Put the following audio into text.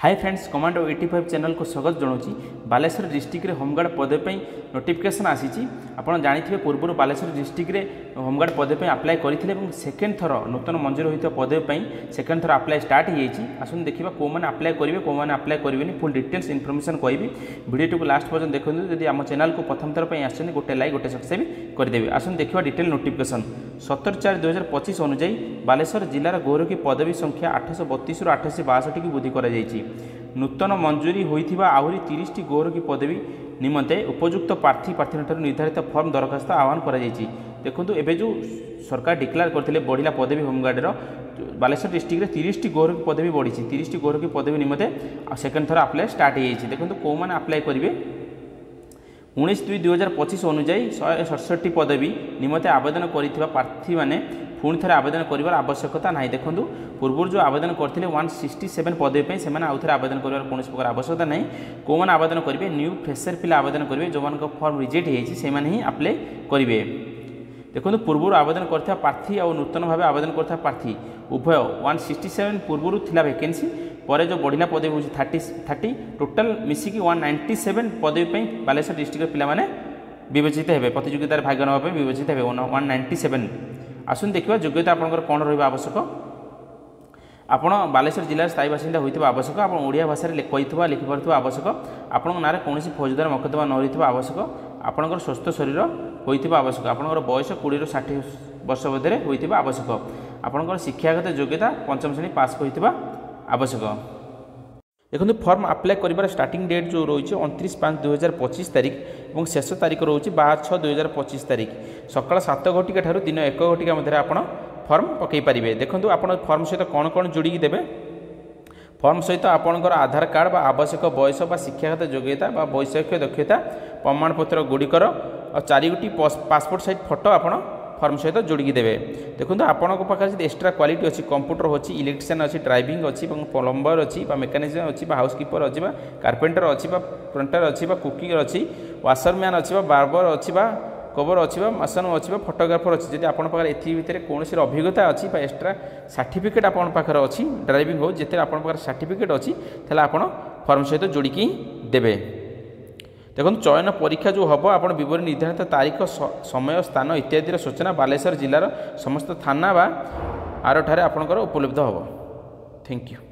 Hi friends, commando 85 channel को स्वागत जनाऊँ। Baleshwar district रे होमगार्ड पदे नोटिफिकेशन आसी आपड़ जानी पूर्व बालेश्वर डिस्ट्रिक्ट रे होमगार्ड पदे अप्लाई करते सेकेंड थर नूतन मंजूर होता पदे सेकेंड थर अप्लाई स्टार्ट हो आसन देखा कौ मैंने अप्लाई करेंगे कौ मैंने अप्लाई करेंगे फुल डिटेल्स इनफर्मेशन कहबी। वीडियो को लास्ट पर्यटन देखते जब आम चैनल को प्रथम थर पर आसते गोटे लाइक गोटे सब्सक्राइब करदेवे। आसन देखा डिटेल नोटिफिकेशन 17/4/2025 अनुजाई बालेश्वर जिलार गौरकी पदवी संख्या 832 रु 862 की वृद्धि कर नूतन मंजूरी होता आहरी 30 गौरकी पदवी निमंते उपयुक्त प्रार्थी निर्धारित फर्म दरखास्त आह्वान कर देखो एवं जो सरकार डिक्लेयर करते बढ़ला पदवी होमगार्डर बालेश्वर डिस्ट्रिक्ट में 30 गौरकी पदवी बढ़ी 30 गौरकी पदवी निमंते सेकेंड थर अप्लाई स्टार्ट हो देखो कौ मैंने अप्लाई करेंगे 19/2/2025 अनुजाई 167 पदवी निमंते आवेदन कर प्रार्थी मैंने पुणी थे आवेदन कर आवश्यकता ना। देखो पूर्व जो आवेदन करते 167 पदवी से आउ थे आवेदन कर कौन प्रकार आवश्यकता ना। कौ मैंने आवेदन करेंगे न्यू फ्रेशर पिला आवेदन करेंगे जो मान फर्म रिजेक्ट होती ही अप्लाई करेंगे। देखो पूर्व आवेदन करता प्रार्थी और नूतन भाव आवेदन करता प्रार्थी उभय 167 पूर्व था वैकेंसी पर जो बढ़ला पदवी हूँ 30 टोटाल मिसिकी 197 पदवी बालेश्वर डिस्ट्रिक्ट पिला विवेचित हे प्रतियोगितार भाग नाप विवेचित हे 197। आसन देखा योग्यता आपंकर कौन रहा आवश्यक आपण बालेश्वर जिलार स्थायी बासिंदा होता आवश्यक आप ओडिया भाषा कही लिखिपार आवश्यक आपण ना कौन फौजदार मकदमा न रही आवश्यक आपणकर स्वस्थ शरीर होता आवश्यक आपणकर बयस 20 ରୁ 60 वर्ष मध्य होता आवश्यक आपणकर शिक्षागत योग्यता पंचम श्रेणी पास होता आवश्यक। देखो फर्म अप्लाई कर स्टार्टिंग डेट जो रही 29/5/2025 तारीख और शेष तारीख रोचे 12/6/2025 तारीख सकाल 7 घटिका ठार दिन 1 घटिका मध्य आप फर्म पकई पारे। देखो आप फर्म सहित कौन कौन जोड़ी देवे फर्म सहित आपंकर आधार कार्ड आवश्यक बयस शिक्षागत योग्यता वैषयिक दक्षता प्रमाणपत्र गुड़िकर और 4 गोटी पासपोर्ट साइज फोटो आप फर्म सहित जोड़ी देवे। देखो आपण पाखे एक्सट्रा क्वालिटी अच्छी कंप्यूटर अच्छी इलेक्ट्रिशियन अच्छी ड्राइविंग अच्छी प्लम्बर अच्छी मेकानिशियन अच्छी हाउसकीपर अच्छी कार्पेंटर अच्छी प्रिंटर अच्छी कुकिंग अच्छी वाशरमैन अच्छी बार्बर अच्छी कवर अच्छी मसन अच्छी फोटोग्राफर अच्छी जब आपन पाखे एथि भितर कौन अभिज्ञता अच्छी एक्सट्रा सर्टिफिकेट आपन पाखे अच्छी ड्राइविंग हो जिते आपन पाखे सर्टिफिकेट अच्छी आप फर्म सहित जोड़िकी देवे। देखो चयन परीक्षा जो हम आप विवरण निर्धारित तारीख समय स्थान इत्यादि सूचना बालेश्वर जिलार समस्त थाना बा आर ठारे आपंकर उपलब्ध हम। Thank you.